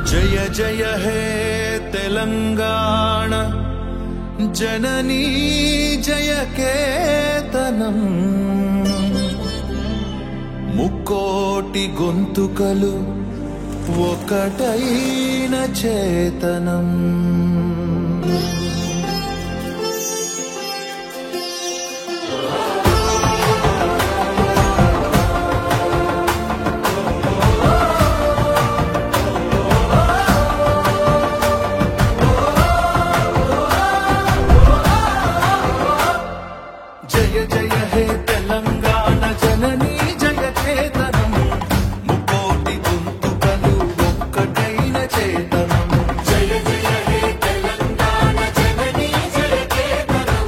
జయ జయ హే తెలంగాణ జననీ జయ కేతనం ముక్కోటి గొంతుకలు ఒకటైన చేతనం జయ జయ హే తెలంగాణ జననీ జయ చేతనం ముకోటి గొంతుకలు ఒక్కటైన చేతనం జయ జయ హే తెలంగాణ జననీ జయ చేతనం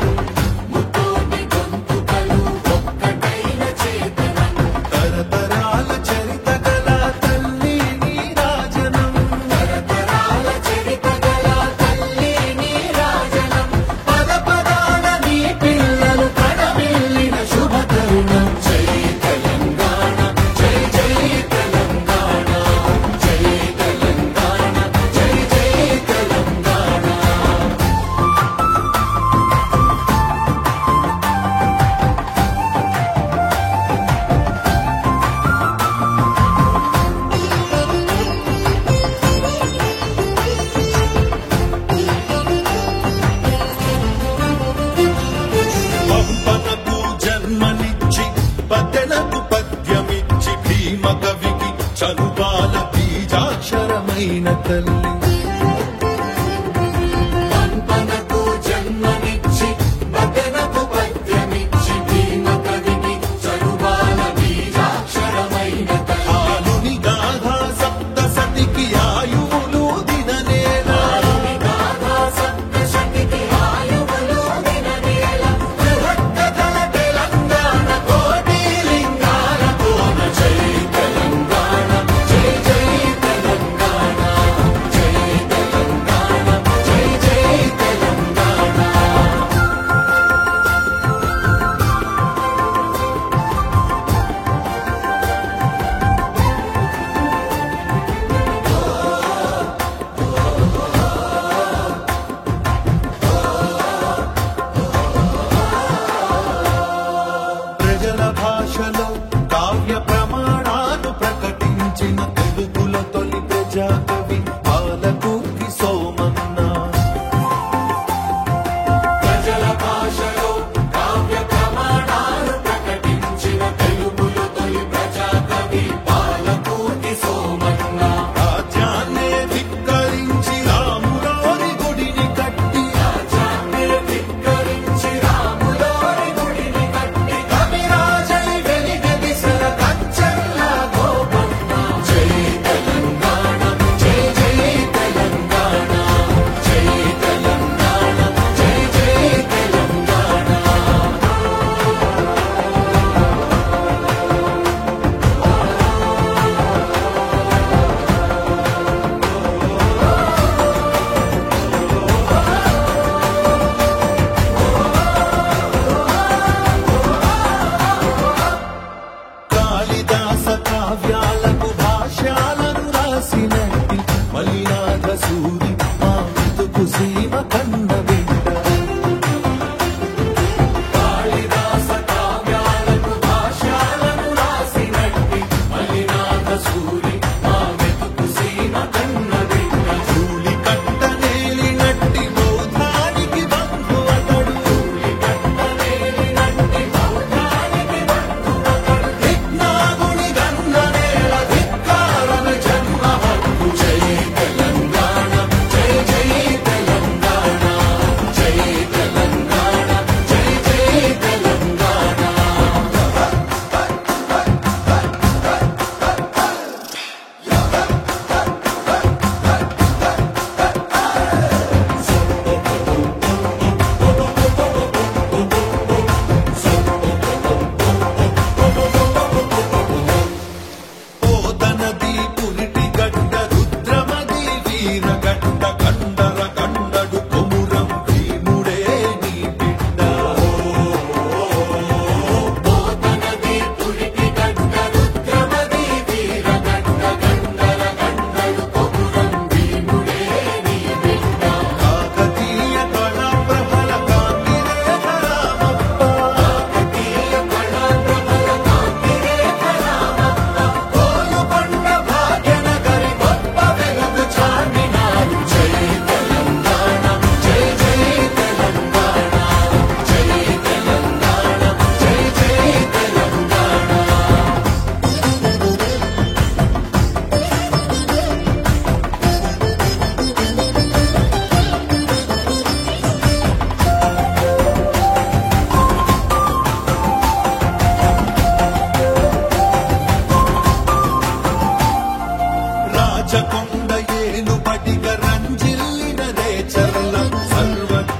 ముకోటి గొంతుకలు ఒక్కటైన చేతనం తరతరాల చరిత గల తల్లి నీరాజనం తరతరాల చరిత గల తల్లి నీరాజనం పద పదాన నీ పిల్లలు కడమిల్లిన శుభ తరుణం జై తెలంగాణ జై జై తెలంగాణ జై తెలంగాణ జై జై తెలంగాణ పంపనకు జన్మనిచ్చి పద్దెనకు పద్యమిచ్చి భీమ కవికి చదువాల బీజాక్షరమైన తల్లి పంపనకు జన్మనిచ్చి పద్దెనకు పద్యమిచ్చి భీమ కవికి చదువాల బీజాక్షరమైన తల్లి ఆలుని గాథా సప్త సతికి ఆయువులు దిననేలా ఆలుని గాథా సప్త సతికి ఆయువులు దిననేలా బృహత్కథల తెలంగాణ కోటి లింగాల కోన జై తెలంగాణ జై జై తెలంగాణ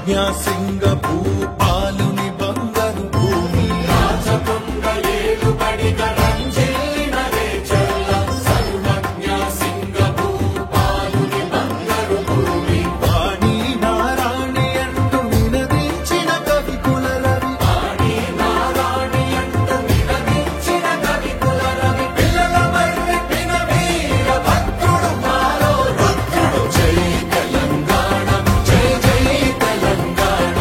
సర్వజ్ఞ సింగ భూపాలుని బంగారు భూమి రాజకొండ ఏలుబడిగా రంజిల్లిన రేచెల్ల సర్వజ్ఞ సింగ భూపాలుని బంగారు భూమి వాణి నారాణి అంటూ నినదించిన కవి కులరవి వాణి నారాణి అంటూ నినదించిన కవి కులరవి పిల్లల మర్రి పిన వీర భద్రుడు మాలో రుద్రుడు జై తెలంగాణ జై జై తెలంగాణ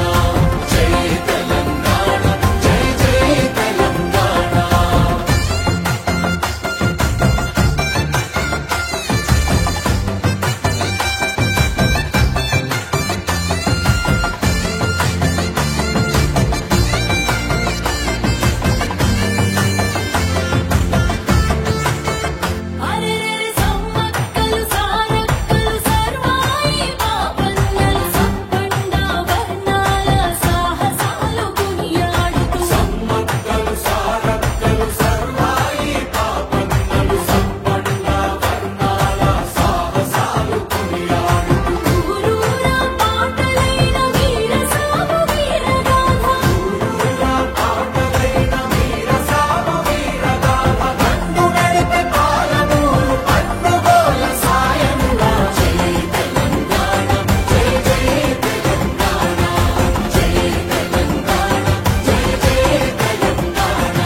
జై తెలంగాణ జై జై తెలంగాణ అరెరెరె సమ్మక్కలు సారక్కలు సర్వాయి పాపన్నలు సప్పండ వర్ణాల సాహసాలు కొనియాడుతూ సమ్మక్కలు సారక్కలు సర్వాయి పాపన్నలు సప్పండ వర్ణాల సాహసాలు కొనియాడుతూ ఊరూరా పాటలైన వీరసాము వీరగాథ ఊరూరా పాటలైన వీరసాము వీరగాథ దండు నడిపే పాలమూరు పన్నుగోల సాయముగా జై తెలంగాణ జై జై తెలంగాణ జై తెలంగాణ జై జై తెలంగాణ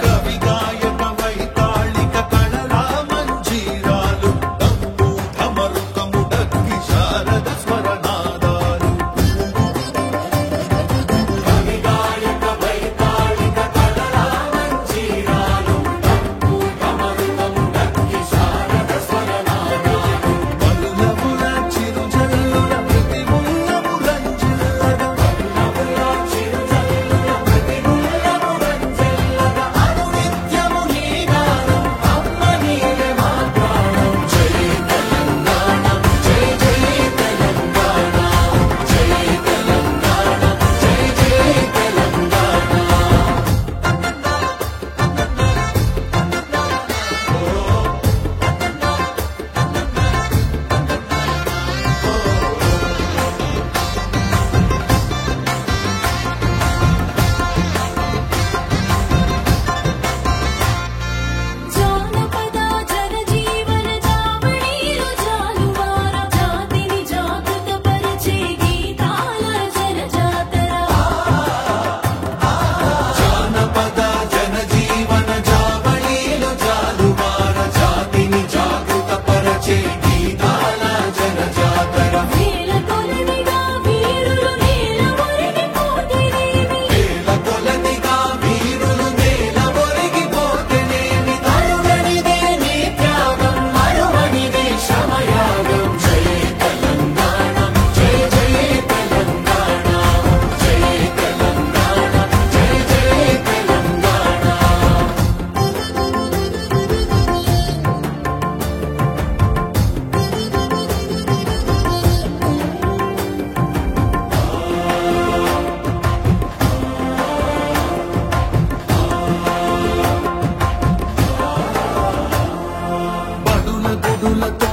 కవి గాయక వైతాళిక కళలా మంజీరాలు దంపు ధమరుకము డక్కి శారద స్వరనాదాలు కవి గాయక వైతాళిక కళలా మంజీరాలు దంపు ధమరుకము డక్కి శారద స్వరనాదాలు పలులముల చిరుజల్లుల ప్రతిమూలము రంజిల్లగా పలులముల చిరుజల్లుల ప్రతిమూలము రంజిల్లగా అనునిత్యము నీ గానం అమ్మ నీవే మా ప్రాణం జై తెలంగాణ జై జై తెలంగాణ జై తెలంగాణ జై జై తెలంగాణ జానపద జనజీవన జావళీలు జాలువార జాతిని జాగృతపరిచే గీతాల జనజాతర జానపద జనజీవన జావళీలు జాలువార జాతిని జాగృతపరచే గీతాల జనజాతర వేల కొలదిగా వీరులు నేల ఒరిగిపోతేనేమి వేల కొలదిగా వీరులు నేల ఒరిగిపోతేనేమి తరుణనిదే నీ త్యాగం మరువనిదే శ్రమయాగం జై తెలంగాణ జై జై తెలంగాణ జై తెలంగాణ జై జై తెలంగాణ బడుల గుడులతో